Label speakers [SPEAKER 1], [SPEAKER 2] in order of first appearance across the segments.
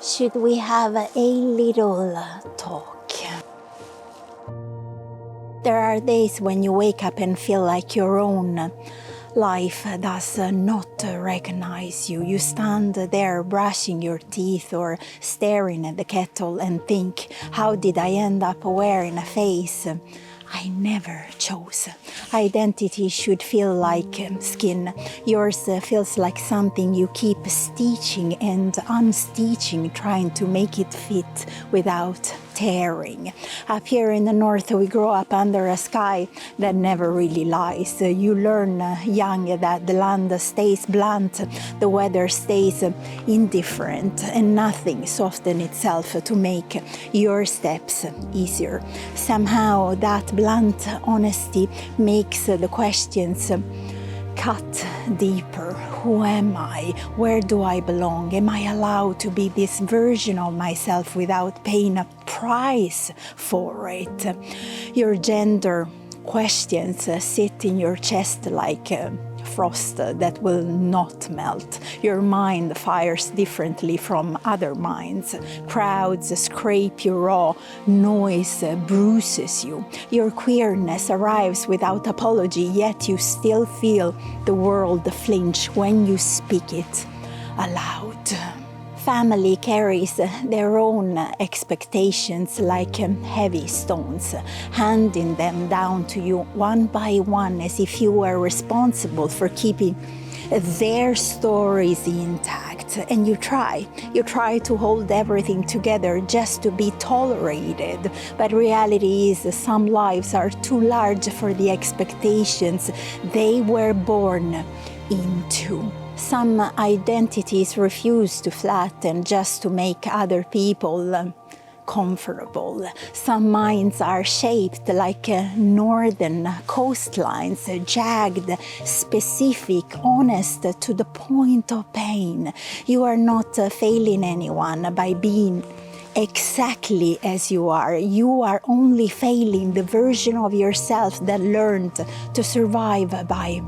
[SPEAKER 1] Should we have a little talk? There are days when you wake up and feel like your own life does not recognize you. You stand there brushing your teeth or staring at the kettle and think, how did I end up wearing a face I never chose? Identity should feel like skin. Yours feels like something you keep stitching and unstitching, trying to make it fit without tearing. Up here in the north, we grow up under a sky that never really lies. You learn young that the land stays blunt, the weather stays indifferent, and nothing softens itself to make your steps easier. Somehow that blunt honesty makes the questions cut deeper. Who am I? Where do I belong? Am I allowed to be this version of myself without paying a price for it? Your gender questions sit in your chest like frost that will not melt. Your mind fires differently from other minds. Crowds scrape you raw. Noise bruises you. Your queerness arrives without apology, yet you still feel the world flinch when you speak it aloud. Family carries their own expectations like heavy stones, handing them down to you one by one as if you were responsible for keeping their stories intact. And you try to hold everything together just to be tolerated. But reality is some lives are too large for the expectations they were born into. Some identities refuse to flatten just to make other people comfortable. Some minds are shaped like northern coastlines, jagged, specific, honest to the point of pain. You are not failing anyone by being exactly as you are. You are only failing the version of yourself that learned to survive by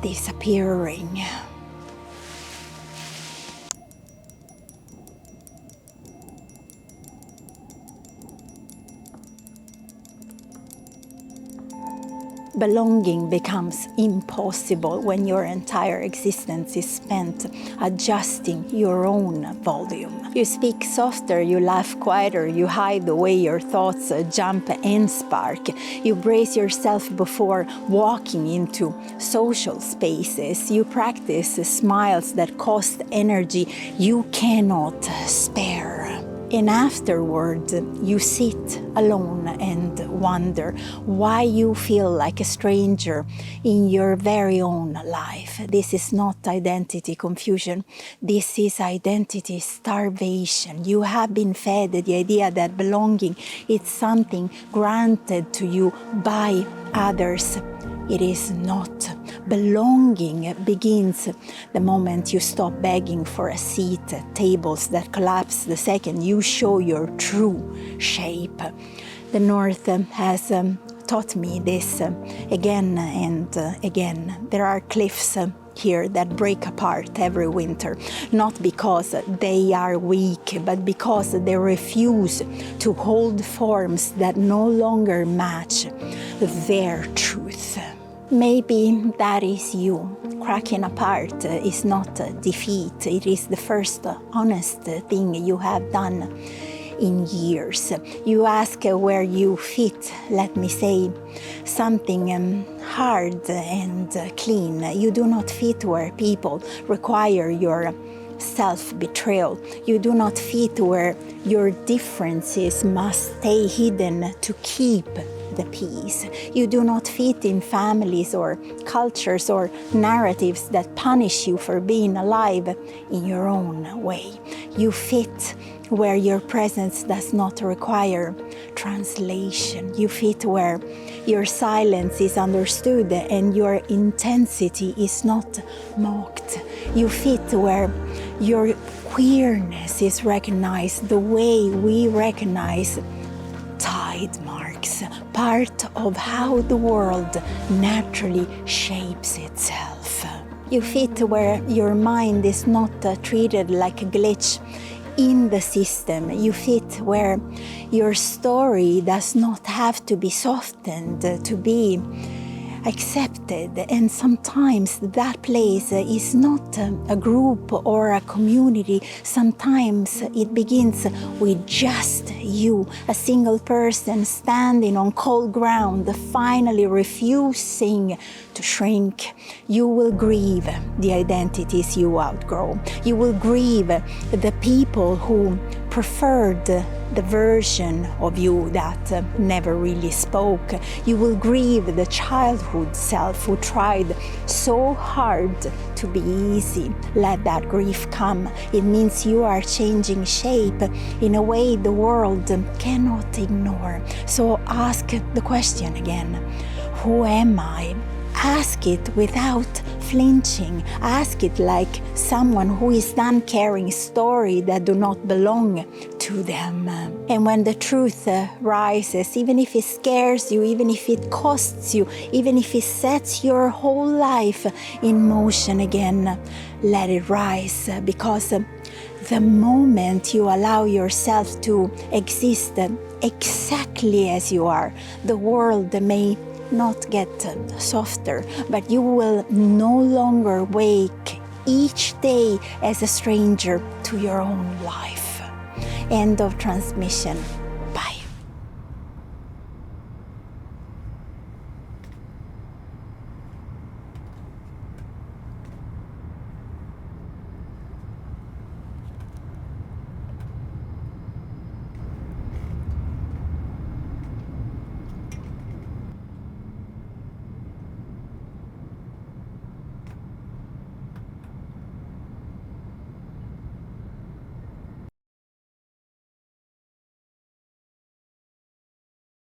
[SPEAKER 1] disappearing. Belonging becomes impossible when your entire existence is spent adjusting your own volume. You speak softer, you laugh quieter, you hide the way your thoughts jump and spark. You brace yourself before walking into social spaces. You practice smiles that cost energy you cannot spare. And afterward, you sit alone and wonder why you feel like a stranger in your very own life. This is not identity confusion. This is identity starvation. You have been fed the idea that belonging is something granted to you by others. It is not. Belonging begins the moment you stop begging for a seat at tables that collapse the second you show your true shape. The North has taught me this again and again. There are cliffs here that break apart every winter, not because they are weak, but because they refuse to hold forms that no longer match their truth. Maybe that is you. Cracking apart is not a defeat. It is the first honest thing you have done in years. You ask where you fit, let me say something hard and clean. You do not fit where people require your self-betrayal. You do not fit where your differences must stay hidden to keep the peace. You do not fit in families or cultures or narratives that punish you for being alive in your own way. You fit where your presence does not require translation. You fit where your silence is understood and your intensity is not mocked. You fit where your queerness is recognized the way we recognize tide marks, part of how the world naturally shapes itself. You fit where your mind is not treated like a glitch in the system. You fit where your story does not have to be softened to be accepted. And sometimes that place is not a group or a community. Sometimes it begins with just you, a single person standing on cold ground, finally refusing to shrink. You will grieve the identities you outgrow. You will grieve the people who preferred the version of you that never really spoke. You will grieve the childhood self who tried so hard to be easy. Let that grief come. It means you are changing shape in a way the world cannot ignore. So ask the question again. Who am I? Ask it without flinching. Ask it like someone who is done carrying stories that do not belong to them. And when the truth rises, even if it scares you, even if it costs you, even if it sets your whole life in motion again, let it rise, because the moment you allow yourself to exist exactly as you are, the world may not get softer, but you will no longer wake each day as a stranger to your own life. End of transmission.